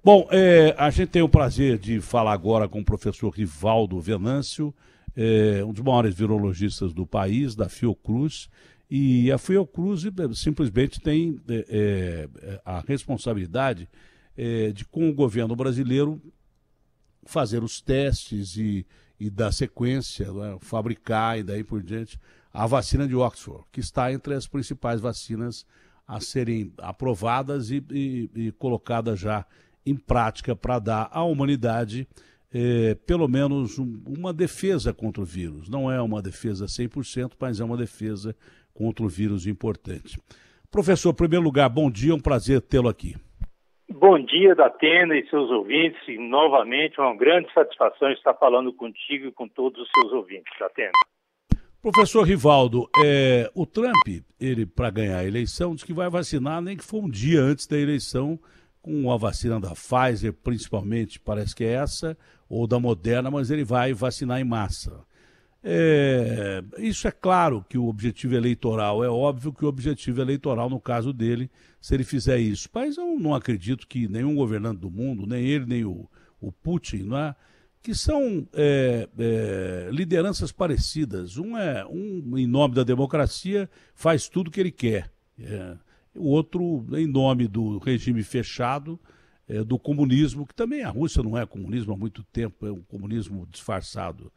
Bom, a gente tem o prazer de falar agora com o professor Rivaldo Venâncio, um dos maiores virologistas do país, da Fiocruz, e a Fiocruz simplesmente tem a responsabilidade de, com o governo brasileiro, fazer os testes e dar sequência, né, fabricar e daí por diante a vacina de Oxford, que está entre as principais vacinas a serem aprovadas e colocadas já em prática para dar à humanidade pelo menos uma defesa contra o vírus. Não é uma defesa 100%, mas é uma defesa contra o vírus importante. Professor, em primeiro lugar, bom dia, é um prazer tê-lo aqui. Bom dia, Datena e seus ouvintes, e novamente uma grande satisfação estar falando contigo e com todos os seus ouvintes, Datena. Professor Rivaldo, o Trump, ele para ganhar a eleição, diz que vai vacinar nem que for um dia antes da eleição, com a vacina da Pfizer, principalmente, parece que é essa, ou da Moderna, mas ele vai vacinar em massa. Isso é claro que o objetivo eleitoral, é óbvio que o objetivo eleitoral, no caso dele, se ele fizer isso. Mas eu não acredito que nenhum governante do mundo, nem ele, nem o Putin, não é? Que são lideranças parecidas. Um, em nome da democracia, faz tudo o que ele quer. O outro, em nome do regime fechado, do comunismo, que também a Rússia não é comunismo há muito tempo, é um comunismo disfarçado.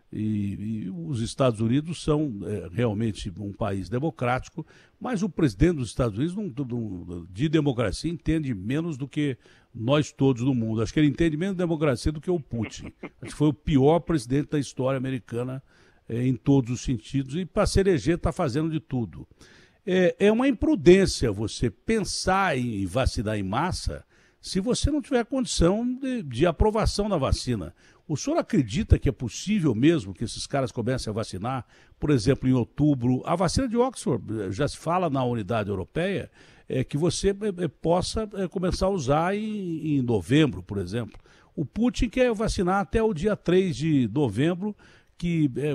E os Estados Unidos são realmente um país democrático, mas o presidente dos Estados Unidos de democracia entende menos do que nós todos no mundo. Acho que ele entende menos de democracia do que o Putin. Acho que foi o pior presidente da história americana em todos os sentidos, e para se eleger está fazendo de tudo. É uma imprudência você pensar em vacinar em massa se você não tiver condição de aprovação da vacina. O senhor acredita que é possível mesmo que esses caras comecem a vacinar, por exemplo, em outubro? A vacina de Oxford, já se fala na unidade europeia, que você possa começar a usar em novembro, por exemplo. O Putin quer vacinar até o dia 3 de novembro,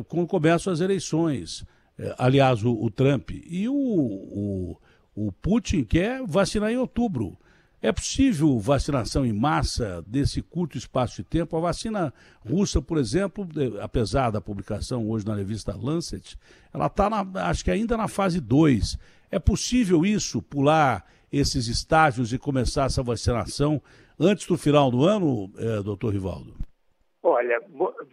quando começam as eleições. Aliás, o Trump. E o Putin quer vacinar em outubro. É possível vacinação em massa desse curto espaço de tempo? A vacina russa, por exemplo, apesar da publicação hoje na revista Lancet, ela está, acho que ainda na fase 2. É possível isso, pular esses estágios e começar essa vacinação antes do final do ano, doutor Rivaldo? Olha,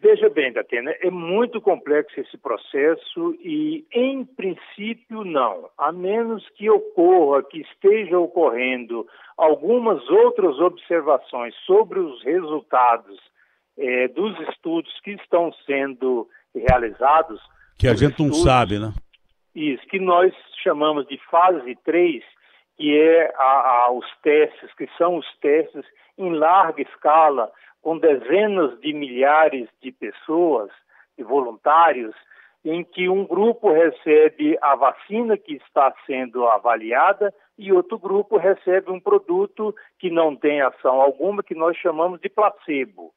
veja bem, Datena, é muito complexo esse processo e, em princípio, não. A menos que ocorra, que esteja ocorrendo algumas outras observações sobre os resultados dos estudos que estão sendo realizados. Que a gente não sabe, né? Isso, que nós chamamos de fase 3, que os testes, que são os testes em larga escala, com dezenas de milhares de pessoas, de voluntários, em que um grupo recebe a vacina que está sendo avaliada e outro grupo recebe um produto que não tem ação alguma, que nós chamamos de placebo.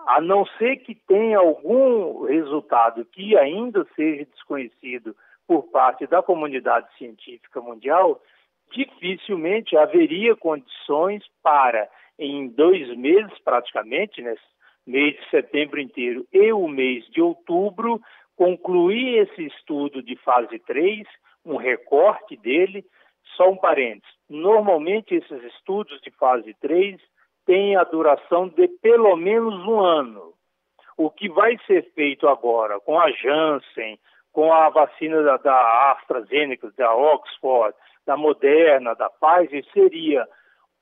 A não ser que tenha algum resultado que ainda seja desconhecido por parte da comunidade científica mundial, dificilmente haveria condições para, em 2 meses praticamente, né, mês de setembro inteiro e o mês de outubro, concluir esse estudo de fase 3, um recorte dele. Só um parênteses, normalmente esses estudos de fase 3 têm a duração de pelo menos 1 ano. O que vai ser feito agora com a Janssen, com a vacina da AstraZeneca, da Oxford, da Moderna, da Pfizer, seria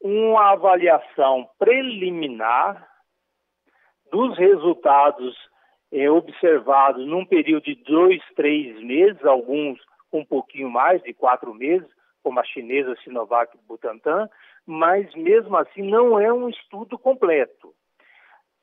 uma avaliação preliminar dos resultados observados num período de 2, 3 meses, alguns um pouquinho mais, de 4 meses, como a chinesa Sinovac Butantan, mas mesmo assim não é um estudo completo.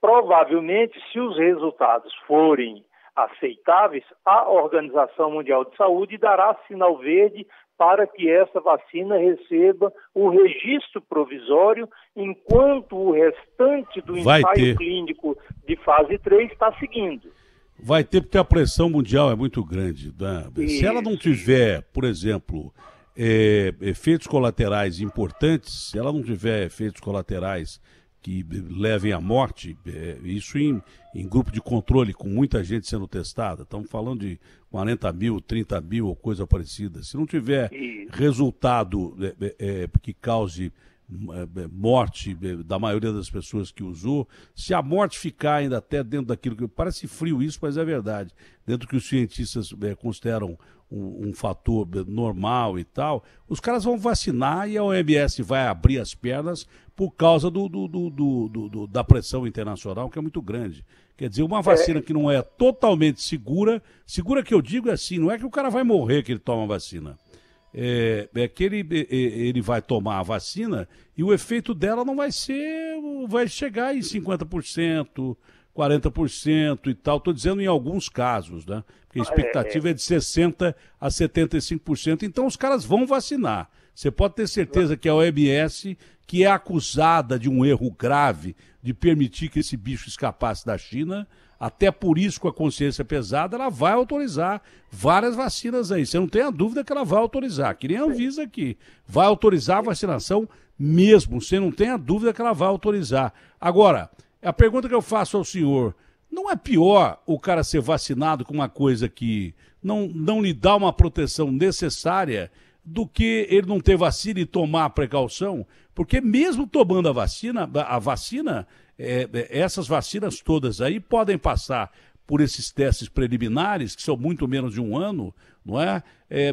Provavelmente, se os resultados forem aceitáveis, a Organização Mundial de Saúde dará sinal verde para que essa vacina receba o registro provisório, enquanto o restante do ensaio clínico de fase 3 está seguindo. Vai ter, porque a pressão mundial é muito grande, né? Se ela não tiver, por exemplo, efeitos colaterais importantes, se ela não tiver efeitos colaterais que levem à morte, isso em grupo de controle, com muita gente sendo testada, estamos falando de 40 mil, 30 mil ou coisa parecida. Se não tiver resultado que cause morte da maioria das pessoas que usou, se a morte ficar ainda até dentro daquilo que parece frio isso, mas é verdade, dentro do que os cientistas consideram um fator normal e tal, os caras vão vacinar e a OMS vai abrir as pernas por causa da pressão internacional, que é muito grande. Quer dizer, uma vacina que não é totalmente segura que eu digo é assim, não é que o cara vai morrer que ele toma a vacina. É que ele vai tomar a vacina e o efeito dela não vai chegar em 50%, 40% e tal. Estou dizendo em alguns casos, né? Porque a expectativa é de 60% a 75%. Então os caras vão vacinar. Você pode ter certeza que a OMS, que é acusada de um erro grave de permitir que esse bicho escapasse da China, até por isso, com a consciência pesada, ela vai autorizar várias vacinas aí. Você não tem a dúvida que ela vai autorizar, que nem a Anvisa aqui. Vai autorizar a vacinação mesmo, você não tem a dúvida que ela vai autorizar. Agora, a pergunta que eu faço ao senhor, não é pior o cara ser vacinado com uma coisa que não lhe dá uma proteção necessária do que ele não ter vacina e tomar a precaução? Porque mesmo tomando a vacina, essas vacinas todas aí podem passar por esses testes preliminares, que são muito menos de um ano, não é?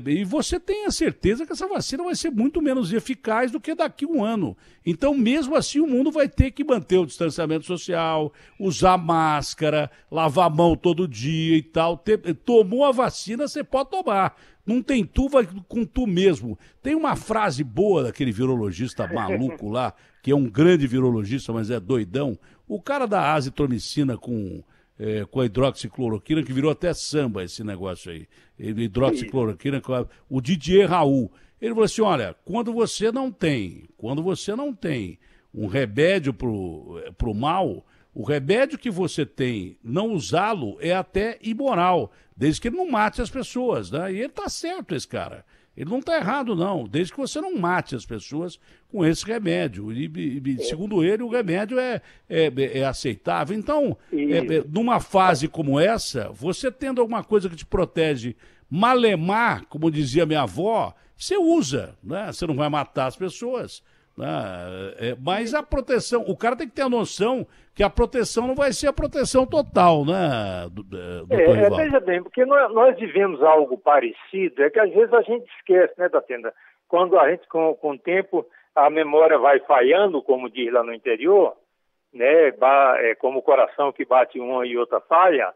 E você tem a certeza que essa vacina vai ser muito menos eficaz do que daqui a um ano. Então, mesmo assim, o mundo vai ter que manter o distanciamento social, usar máscara, lavar a mão todo dia e tal. Tomou a vacina, você pode tomar. Não tem tu, vai com tu mesmo. Tem uma frase boa daquele virologista maluco lá, que é um grande virologista, mas é doidão. O cara da azitromicina com a hidroxicloroquina, que virou até samba esse negócio aí. Hidroxicloroquina, o Didier Raul. Ele falou assim, olha, quando você não tem um remédio pro mal, o remédio que você tem, não usá-lo é até imoral, desde que ele não mate as pessoas, né? E ele tá certo, esse cara. Ele não está errado, não, desde que você não mate as pessoas com esse remédio. E segundo ele, o remédio é aceitável. Então, numa fase como essa, você tendo alguma coisa que te protege malemar, como dizia minha avó, você usa, né? Você não vai matar as pessoas. Mas a proteção, o cara tem que ter a noção que a proteção não vai ser a proteção total, né, doutor Rivaldo? Veja bem, porque nós vivemos algo parecido, é que às vezes a gente esquece, né, Datena? Quando a gente, com o tempo, a memória vai falhando, como diz lá no interior, né, como o coração que bate uma e outra falha,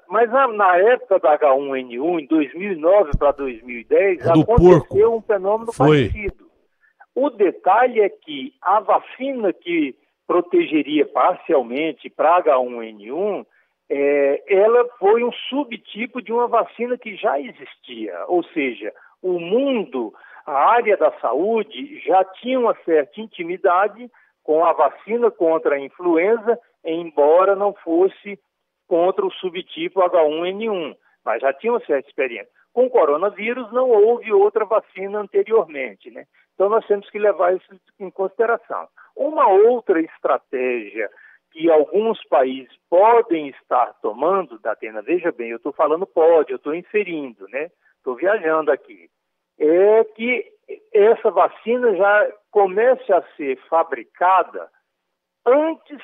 mas na época da H1N1, em 2009 para 2010, aconteceu um fenômeno parecido. O detalhe é que a vacina que protegeria parcialmente para H1N1, ela foi um subtipo de uma vacina que já existia. Ou seja, o mundo, a área da saúde, já tinha uma certa intimidade com a vacina contra a influenza, embora não fosse contra o subtipo H1N1, mas já tinha uma certa experiência. Com o coronavírus não houve outra vacina anteriormente, né? Então nós temos que levar isso em consideração. Uma outra estratégia que alguns países podem estar tomando, Datena, veja bem, eu estou falando eu estou inferindo, né? Estou viajando aqui. É que essa vacina já comece a ser fabricada antes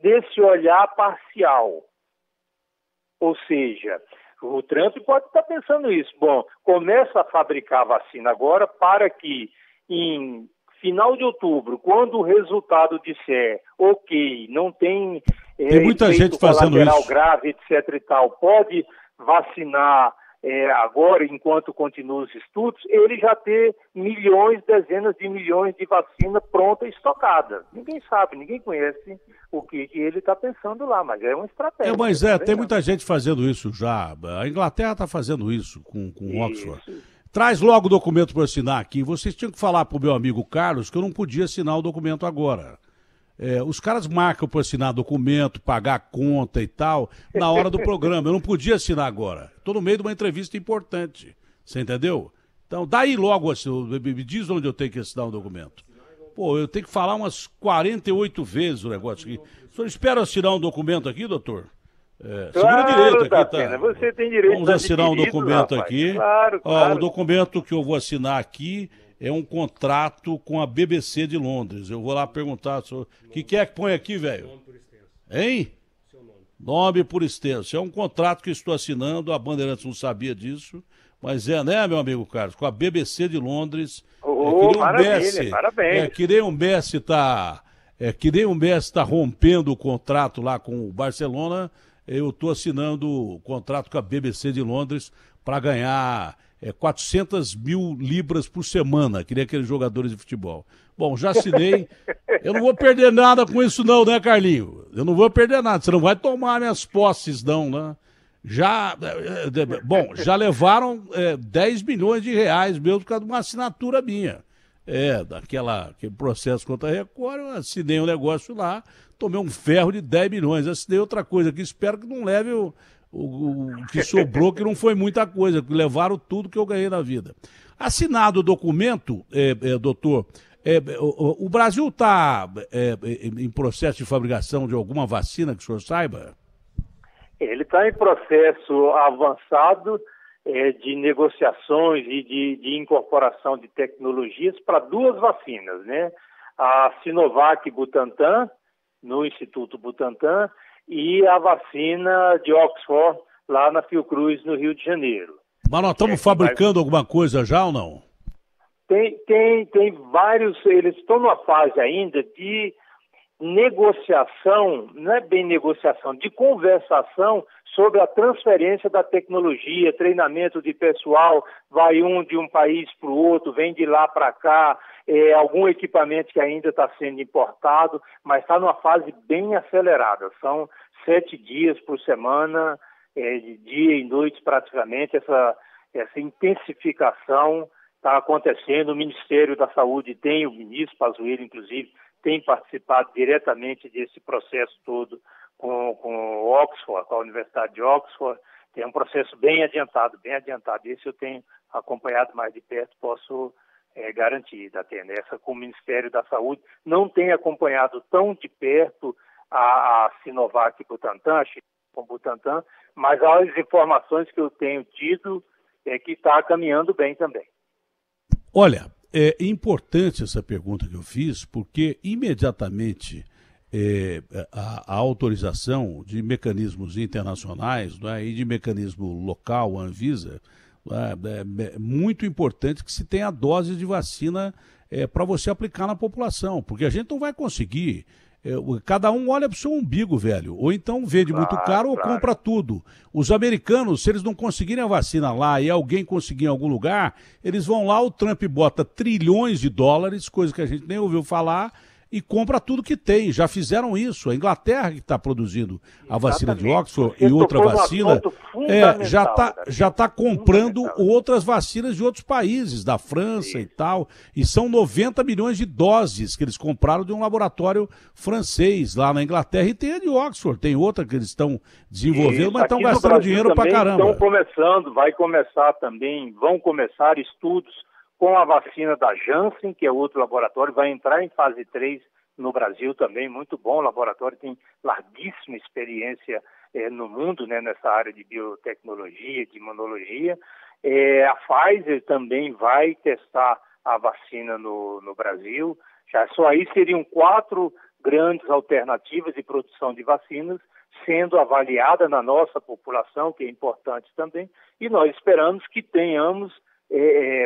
desse olhar parcial. Ou seja, o Trump pode estar pensando isso. Bom, começa a fabricar a vacina agora para que em final de outubro, quando o resultado disser, ok, não tem muita gente fazendo isso, grave, etc. e tal, pode vacinar agora, enquanto continuam os estudos, ele já ter milhões, dezenas de milhões de vacina pronta e estocada. Ninguém sabe, ninguém conhece o que ele está pensando lá, mas é uma estratégia. Tem muita gente fazendo isso já. A Inglaterra está fazendo isso com Oxford. Traz logo o documento para eu assinar aqui. Vocês tinham que falar para o meu amigo Carlos que eu não podia assinar o documento agora. Os caras marcam para assinar documento, pagar conta e tal, na hora do programa. Eu não podia assinar agora. Estou no meio de uma entrevista importante. Você entendeu? Então, daí logo, assim, me diz onde eu tenho que assinar o documento. Pô, eu tenho que falar umas 48 vezes o negócio aqui. O senhor espera assinar um documento aqui, doutor? Segura direito aqui, tá? Você tem direito. Vamos assinar um documento, rapaz, aqui. Claro, claro. O documento que eu vou assinar aqui é um contrato com a BBC de Londres. Eu vou lá perguntar o que é que põe aqui, velho? Nome por extenso. Hein? Seu nome. Nome por extenso. É um contrato que eu estou assinando, a Bandeirantes não sabia disso, mas né, meu amigo Carlos? Com a BBC de Londres. Maravilha, parabéns. Que nem o Messi está rompendo o contrato lá com o Barcelona, eu estou assinando o contrato com a BBC de Londres para ganhar 400 mil libras por semana, que nem aqueles jogadores de futebol. Bom, já assinei. Eu não vou perder nada com isso não, né, Carlinho? Eu não vou perder nada. Você não vai tomar minhas posses não, né? Já levaram 10 milhões de reais mesmo por causa de uma assinatura minha. Aquele processo contra a Record, eu assinei um negócio lá, tomei um ferro de 10 milhões. Assinei outra coisa aqui, espero que não leve o que sobrou, que não foi muita coisa, que levaram tudo que eu ganhei na vida. Assinado o documento, doutor, o Brasil está em processo de fabricação de alguma vacina que o senhor saiba? Ele está em processo avançado de negociações e de incorporação de tecnologias para 2 vacinas, né? A Sinovac Butantan, no Instituto Butantan, e a vacina de Oxford, lá na Fiocruz, no Rio de Janeiro. Mas nós estamos fabricando alguma coisa já ou não? Tem vários, eles estão numa fase ainda de negociação, não é bem negociação, de conversação sobre a transferência da tecnologia, treinamento de pessoal, vai de um país para o outro, vem de lá para cá, algum equipamento que ainda está sendo importado, mas está numa fase bem acelerada. São 7 dias por semana, de dia e noite praticamente, essa intensificação está acontecendo. O Ministério da Saúde tem, o ministro Pazuello, inclusive, tem participado diretamente desse processo todo com Oxford, com a Universidade de Oxford. Tem um processo bem adiantado. Esse eu tenho acompanhado mais de perto, posso garantir, Datena. Essa com o Ministério da Saúde não tem acompanhado tão de perto a Sinovac Butantan, com Butantan, mas as informações que eu tenho tido é que está caminhando bem também. Olha, é importante essa pergunta que eu fiz, porque imediatamente a autorização de mecanismos internacionais, né, e de mecanismo local, a Anvisa, é muito importante que se tenha dose de vacina para você aplicar na população, porque a gente não vai conseguir. Cada um olha para o seu umbigo, velho. Ou então vende muito caro ou compra tudo. Os americanos, se eles não conseguirem a vacina lá e alguém conseguir em algum lugar, eles vão lá, o Trump bota trilhões de dólares, coisa que a gente nem ouviu falar, e compra tudo que tem. Já fizeram isso. A Inglaterra, que está produzindo a vacina de Oxford e outra vacina, já tá comprando outras vacinas de outros países, da França e tal. E são 90 milhões de doses que eles compraram de um laboratório francês lá na Inglaterra. E tem a de Oxford, tem outra que eles estão desenvolvendo, mas estão gastando dinheiro pra caramba. Vão começar estudos com a vacina da Janssen, que é outro laboratório, vai entrar em fase 3 no Brasil também, muito bom. O laboratório tem larguíssima experiência no mundo, né, nessa área de biotecnologia, de imunologia. A Pfizer também vai testar a vacina no Brasil. Já só aí seriam 4 grandes alternativas de produção de vacinas sendo avaliada na nossa população, que é importante também, e nós esperamos que tenhamos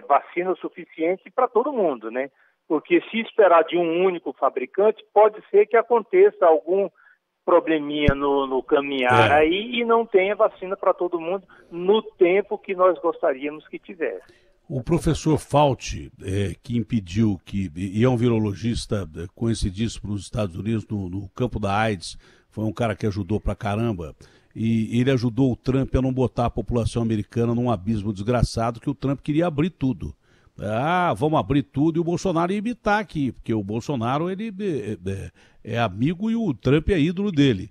vacina suficiente para todo mundo, né? Porque se esperar de um único fabricante, pode ser que aconteça algum probleminha no caminhar aí e não tenha vacina para todo mundo no tempo que nós gostaríamos que tivesse. O professor Fauci, que impediu e é um virologista conhecidíssimo nos Estados Unidos, no campo da AIDS, foi um cara que ajudou pra caramba, e ele ajudou o Trump a não botar a população americana num abismo desgraçado, que o Trump queria abrir tudo. Vamos abrir tudo, e o Bolsonaro ia imitar aqui, porque o Bolsonaro ele é amigo e o Trump é ídolo dele.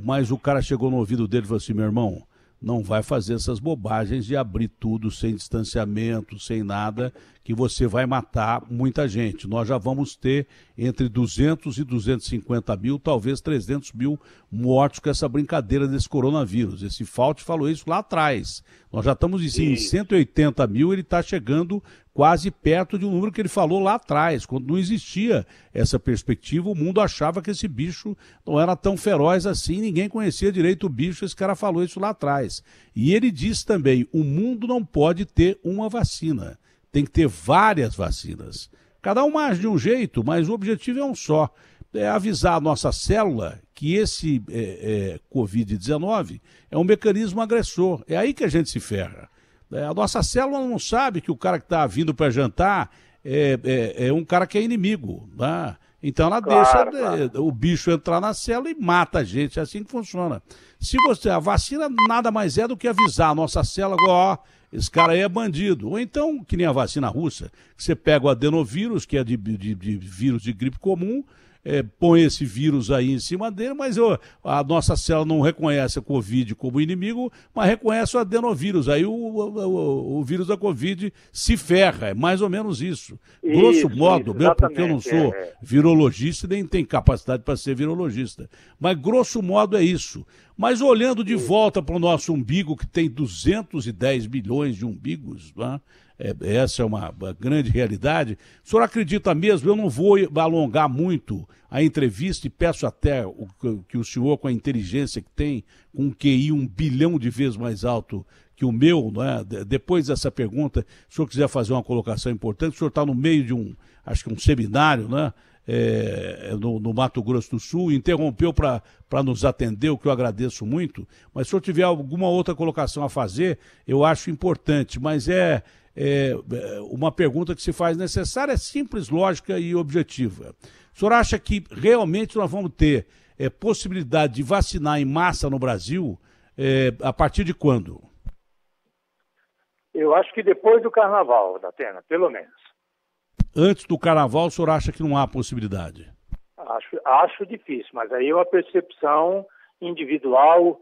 Mas o cara chegou no ouvido dele e falou assim: meu irmão, não vai fazer essas bobagens de abrir tudo sem distanciamento, sem nada, que você vai matar muita gente. Nós já vamos ter entre 200 e 250 mil, talvez 300 mil mortos com essa brincadeira desse coronavírus. Esse Fauci falou isso lá atrás. Nós já estamos em 180 mil, ele está chegando quase perto de um número que ele falou lá atrás. Quando não existia essa perspectiva, o mundo achava que esse bicho não era tão feroz assim, ninguém conhecia direito o bicho, esse cara falou isso lá atrás. E ele disse também, o mundo não pode ter uma vacina, tem que ter várias vacinas. Cada uma age de um jeito, mas o objetivo é um só, é avisar a nossa célula que esse Covid-19 é um mecanismo agressor, é aí que a gente se ferra. A nossa célula não sabe que o cara que está vindo para jantar é um cara que é inimigo, né? Então ela deixa o bicho entrar na célula e mata a gente, é assim que funciona. A vacina nada mais é do que avisar a nossa célula, ó, esse cara aí é bandido. Ou então, que nem a vacina russa, que você pega o adenovírus, que é de vírus de gripe comum, põe esse vírus aí em cima dele, mas a nossa célula não reconhece a Covid como inimigo, mas reconhece o adenovírus. Aí o vírus da Covid se ferra, é mais ou menos isso. Grosso modo, mesmo porque eu não sou virologista e nem tenho capacidade para ser virologista. Mas grosso modo é isso. Mas olhando de volta para o nosso umbigo, que tem 210 milhões de umbigos, né? Essa é uma grande realidade. O senhor acredita mesmo? Eu não vou alongar muito a entrevista e peço até que o senhor, com a inteligência que tem, com um QI 1 bilhão de vezes mais alto que o meu, né? Depois dessa pergunta, se o senhor quiser fazer uma colocação importante, o senhor está no meio de acho que um seminário, né? No Mato Grosso do Sul, interrompeu para nos atender, o que eu agradeço muito, mas se o senhor tiver alguma outra colocação a fazer, eu acho importante, mas uma pergunta que se faz necessária, é simples, lógica e objetiva. O senhor acha que realmente nós vamos ter possibilidade de vacinar em massa no Brasil a partir de quando? Eu acho que depois do Carnaval, Datena, pelo menos. Antes do Carnaval, o senhor acha que não há possibilidade? Acho difícil, mas aí é uma percepção individual,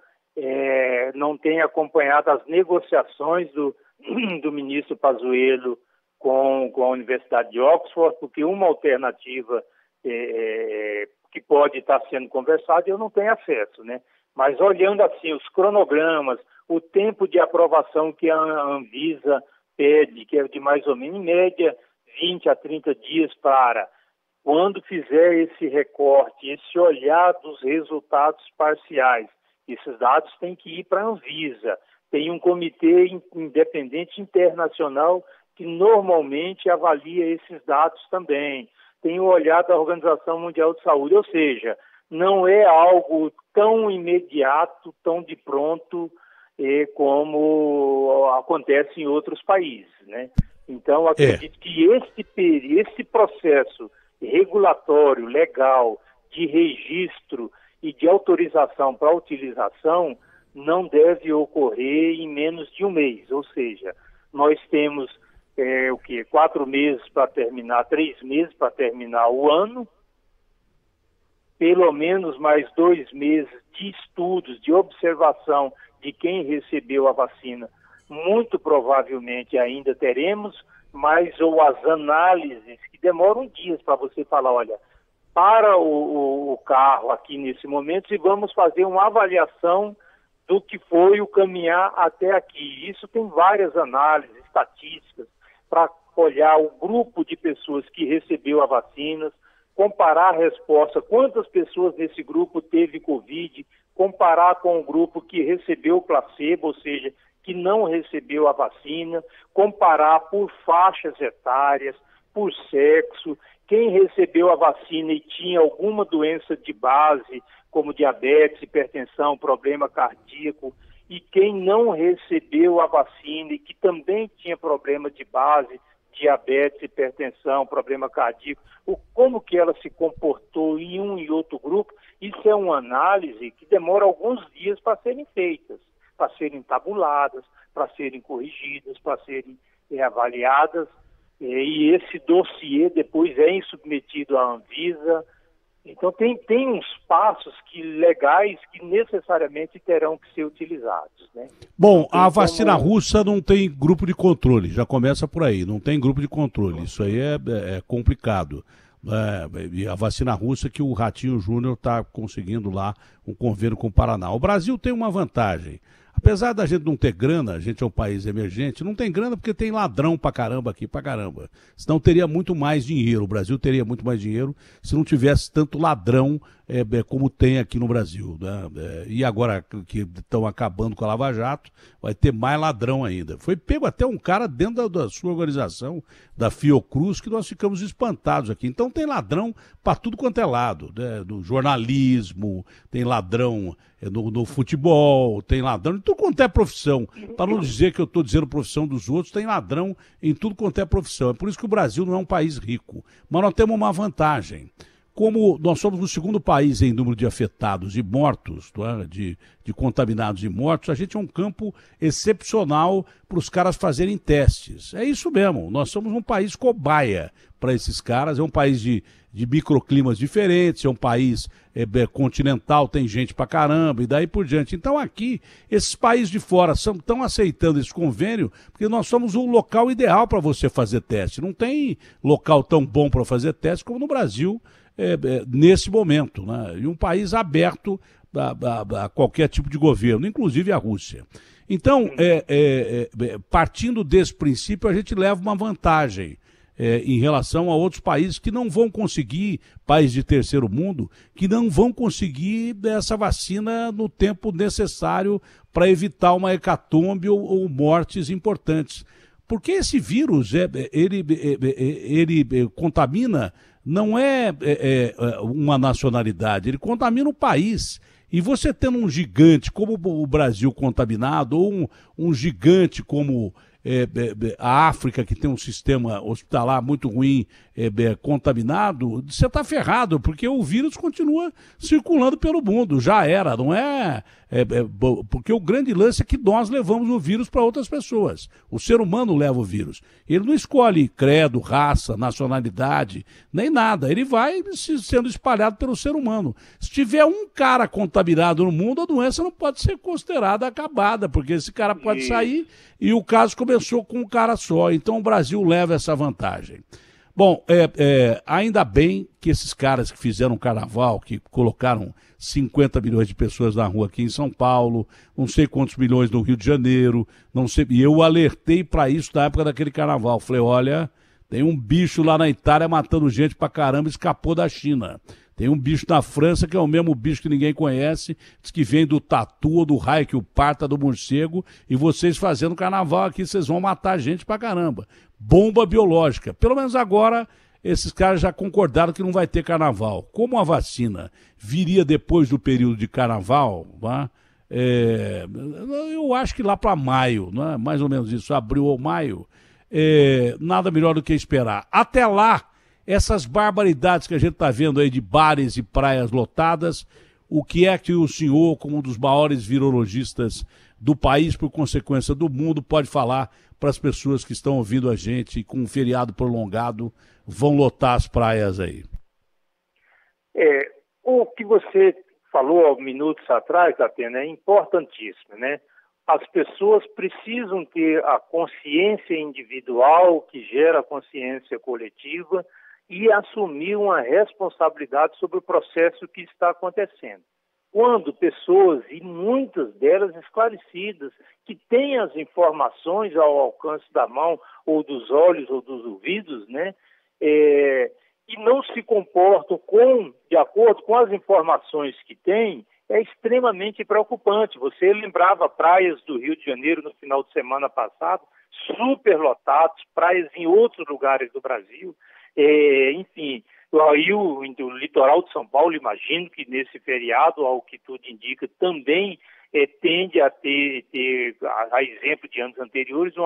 não tem acompanhado as negociações do ministro Pazuello com a Universidade de Oxford, porque uma alternativa que pode estar sendo conversada eu não tenho acesso, né? Mas olhando assim os cronogramas, o tempo de aprovação que a Anvisa pede, que é de mais ou menos, em média, 20 a 30 dias para, quando fizer esse recorte, esse olhar dos resultados parciais, esses dados têm que ir para a Anvisa. Tem um comitê independente internacional que normalmente avalia esses dados também. Tem o olhar da Organização Mundial de Saúde, ou seja, não é algo tão imediato, tão de pronto como acontece em outros países, né? Então, acredito que esse processo regulatório, legal, de registro e de autorização para utilização não deve ocorrer em menos de um mês. Ou seja, nós temos 4 meses para terminar, 3 meses para terminar o ano, pelo menos mais 2 meses de estudos, de observação de quem recebeu a vacina. Muito provavelmente ainda teremos, mas ou as análises que demoram dias para você falar, olha, para o carro aqui nesse momento e vamos fazer uma avaliação do que foi o caminhar até aqui. Isso tem várias análises estatísticas para olhar o grupo de pessoas que recebeu a vacina, comparar a resposta, quantas pessoas nesse grupo teve Covid, comparar com o grupo que recebeu o placebo, ou seja, que não recebeu a vacina, comparar por faixas etárias, por sexo, quem recebeu a vacina e tinha alguma doença de base, como diabetes, hipertensão, problema cardíaco, e quem não recebeu a vacina e que também tinha problema de base, diabetes, hipertensão, problema cardíaco, como que ela se comportou em um e outro grupo, isso é uma análise que demora alguns dias para serem feitas, para serem tabuladas, para serem corrigidas, para serem avaliadas, e esse dossiê depois é submetido à Anvisa, Então tem uns passos legais que necessariamente terão que ser utilizados, né? Bom, a vacina russa não tem grupo de controle, já começa por aí, não tem grupo de controle, isso aí é complicado. E a vacina russa que o Ratinho Júnior está conseguindo lá um convênio com o Paraná. O Brasil tem uma vantagem. Apesar da gente não ter grana, a gente é um país emergente, não tem grana porque tem ladrão pra caramba aqui, pra caramba. Senão teria muito mais dinheiro, o Brasil teria muito mais dinheiro se não tivesse tanto ladrão como tem aqui no Brasil, né? E agora que estão acabando com a Lava Jato, vai ter mais ladrão ainda. Foi pego até um cara dentro da sua organização, da Fiocruz, que nós ficamos espantados aqui. Então tem ladrão para tudo quanto é lado, né? No jornalismo, tem ladrão no futebol, tem ladrão em tudo quanto é profissão. Para não dizer que eu estou dizendo profissão dos outros, tem ladrão em tudo quanto é profissão. É por isso que o Brasil não é um país rico. Mas nós temos uma vantagem. Como nós somos o segundo país em número de afetados e mortos, de contaminados e mortos, a gente é um campo excepcional para os caras fazerem testes. É isso mesmo, nós somos um país cobaia para esses caras, é um país de microclimas diferentes, é um país continental, tem gente pra caramba e daí por diante. Então aqui, esses países de fora estão aceitando esse convênio porque nós somos o local ideal para você fazer teste. Não tem local tão bom para fazer teste como no Brasil, nesse momento, né? E um país aberto a qualquer tipo de governo, inclusive a Rússia. Então, partindo desse princípio, a gente leva uma vantagem em relação a outros países que não vão conseguir, países de terceiro mundo, que não vão conseguir essa vacina no tempo necessário para evitar uma hecatombe ou mortes importantes. Porque esse vírus, ele contamina, não é uma nacionalidade, ele contamina o país. E você tendo um gigante como o Brasil contaminado, ou um gigante como a África, que tem um sistema hospitalar muito ruim, contaminado, você está ferrado, porque o vírus continua circulando pelo mundo. Já era, não é? Porque o grande lance é que nós levamos o vírus para outras pessoas. O ser humano leva o vírus. Ele não escolhe credo, raça, nacionalidade, nem nada. Ele vai sendo espalhado pelo ser humano. Se tiver um cara contaminado no mundo, a doença não pode ser considerada acabada, porque esse cara pode sair e o caso começou com um cara só. Então o Brasil leva essa vantagem. Bom, ainda bem que esses caras que fizeram carnaval, que colocaram 50 milhões de pessoas na rua aqui em São Paulo, não sei quantos milhões no Rio de Janeiro, não sei, e eu alertei para isso na época daquele carnaval. Falei, olha, tem um bicho lá na Itália matando gente pra caramba, escapou da China. Tem um bicho na França que é o mesmo bicho que ninguém conhece, diz que vem do tatu, do raio que o parta, do morcego, e vocês fazendo carnaval aqui, vocês vão matar gente pra caramba. Bomba biológica. Pelo menos agora, esses caras já concordaram que não vai ter carnaval. Como a vacina viria depois do período de carnaval, eu acho que lá para maio, né? Mais ou menos isso, abril ou maio, nada melhor do que esperar. Até lá, essas barbaridades que a gente está vendo aí de bares e praias lotadas, o que é que o senhor, como um dos maiores virologistas do país, por consequência do mundo, pode falar para as pessoas que estão ouvindo a gente e com um feriado prolongado vão lotar as praias aí? O que você falou há minutos atrás, Datena, é importantíssimo, né? As pessoas precisam ter a consciência individual que gera a consciência coletiva e assumir uma responsabilidade sobre o processo que está acontecendo. Quando pessoas, e muitas delas esclarecidas, que têm as informações ao alcance da mão, ou dos olhos, ou dos ouvidos, né, e não se comportam de acordo com as informações que têm, é extremamente preocupante. Você lembrava praias do Rio de Janeiro no final de semana passado, superlotados, praias em outros lugares do Brasil, enfim, aí o litoral de São Paulo, imagino que nesse feriado, ao que tudo indica, também tende a ter, a exemplo de anos anteriores, um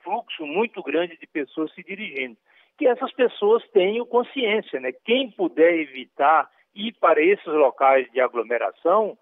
fluxo muito grande de pessoas se dirigindo. Que essas pessoas tenham consciência, né? Quem puder evitar ir para esses locais de aglomeração,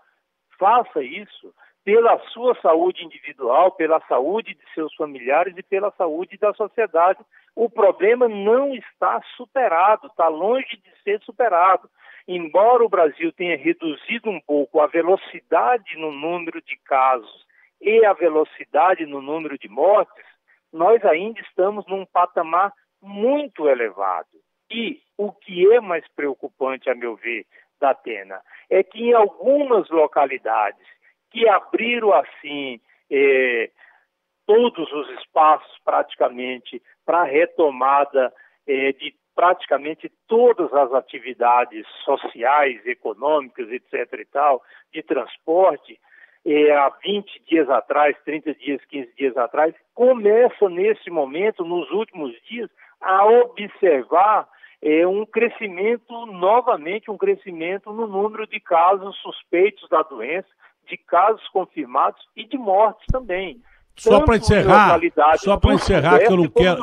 faça isso pela sua saúde individual, pela saúde de seus familiares e pela saúde da sociedade. O problema não está superado, está longe de ser superado. embora o Brasil tenha reduzido um pouco a velocidade no número de casos e a velocidade no número de mortes, nós ainda estamos num patamar muito elevado. E o que é mais preocupante, a meu ver, Datena, é que em algumas localidades que abriram assim todos os espaços praticamente para a retomada de praticamente todas as atividades sociais, econômicas, etc. e tal, de transporte, há 20 dias atrás, 30 dias, 15 dias atrás, começa nesse momento, nos últimos dias, a observar um crescimento, novamente um crescimento no número de casos suspeitos da doença, de casos confirmados e de mortes também. Só para encerrar, que eu não quero...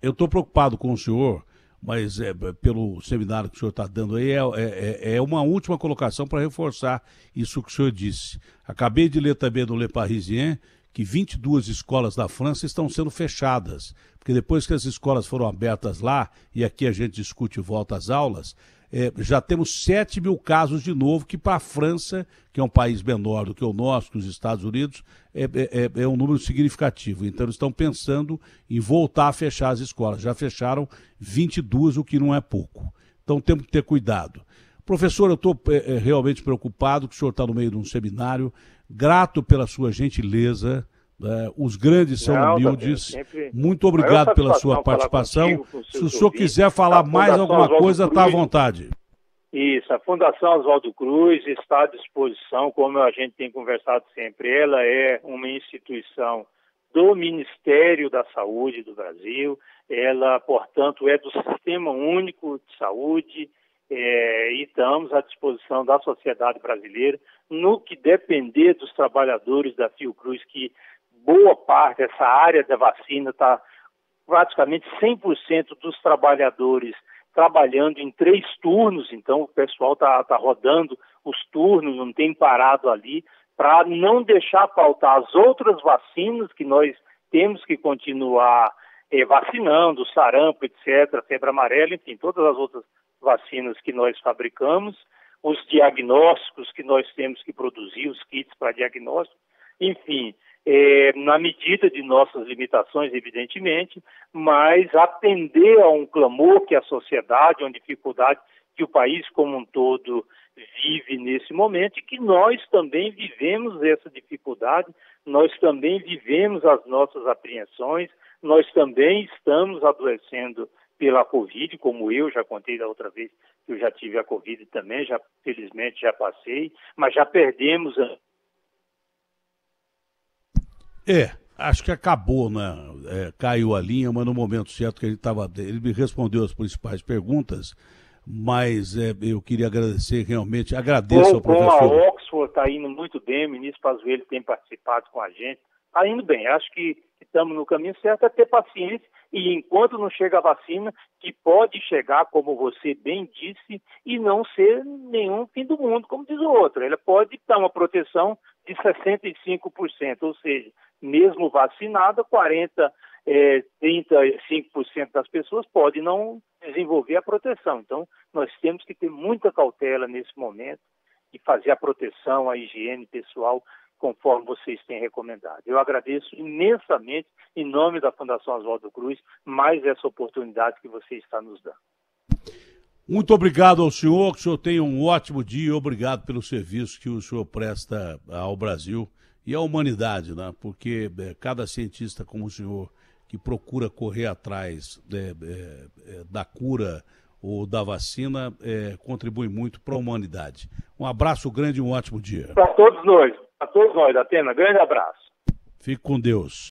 Eu estou preocupado com o senhor, mas pelo seminário que o senhor está dando aí, é uma última colocação para reforçar isso que o senhor disse. Acabei de ler também no Le Parisien que 22 escolas da França estão sendo fechadas, porque depois que as escolas foram abertas lá, e aqui a gente discute volta às aulas, já temos 7 mil casos de novo, que para a França, que é um país menor do que o nosso, que os Estados Unidos, é um número significativo. Então eles estão pensando em voltar a fechar as escolas. Já fecharam 22, o que não é pouco. Então temos que ter cuidado. Professor, eu estou realmente preocupado que o senhor está no meio de um seminário, grato pela sua gentileza. Os grandes são humildes. Muito obrigado pela sua participação. Se o senhor quiser falar mais alguma coisa, está à vontade. Isso, a Fundação Oswaldo Cruz está à disposição, como a gente tem conversado sempre. Ela é uma instituição do Ministério da Saúde do Brasil. Ela, portanto, é do Sistema Único de Saúde. E estamos à disposição da sociedade brasileira no que depender dos trabalhadores da Fiocruz, que boa parte dessa área da vacina está praticamente 100% dos trabalhadores trabalhando em 3 turnos, então o pessoal está rodando os turnos, não tem parado ali, para não deixar faltar as outras vacinas que nós temos que continuar vacinando, sarampo, etc., febre amarela, enfim, todas as outras vacinas que nós fabricamos, os diagnósticos que nós temos que produzir, os kits para diagnóstico, enfim, na medida de nossas limitações, evidentemente, mas atender a um clamor que a sociedade, uma dificuldade que o país como um todo vive nesse momento e que nós também vivemos essa dificuldade, nós também vivemos as nossas apreensões, nós também estamos adoecendo pela Covid, como eu já contei da outra vez que eu já tive a Covid também, felizmente já passei, mas já perdemos... Acho que acabou, né? Caiu a linha, mas no momento certo que ele estava... Ele me respondeu as principais perguntas, mas eu queria agradecer realmente, agradeço ao professor. Como a Oxford está indo muito bem, o ministro Pazuello tem participado com a gente, está indo bem, acho que estamos no caminho certo, é ter paciência, e enquanto não chega a vacina, que pode chegar, como você bem disse, e não ser nenhum fim do mundo, como diz o outro, ela pode dar uma proteção de 65%, ou seja, mesmo vacinada, 35% das pessoas podem não desenvolver a proteção. Então, nós temos que ter muita cautela nesse momento e fazer a proteção, a higiene pessoal, conforme vocês têm recomendado. Eu agradeço imensamente, em nome da Fundação Oswaldo Cruz, mais essa oportunidade que você está nos dando. Muito obrigado ao senhor, que o senhor tenha um ótimo dia e obrigado pelo serviço que o senhor presta ao Brasil e à humanidade, né? Porque cada cientista como o senhor que procura correr atrás da cura ou da vacina contribui muito para a humanidade. Um abraço grande e um ótimo dia. Para todos nós, Datena, grande abraço. Fique com Deus.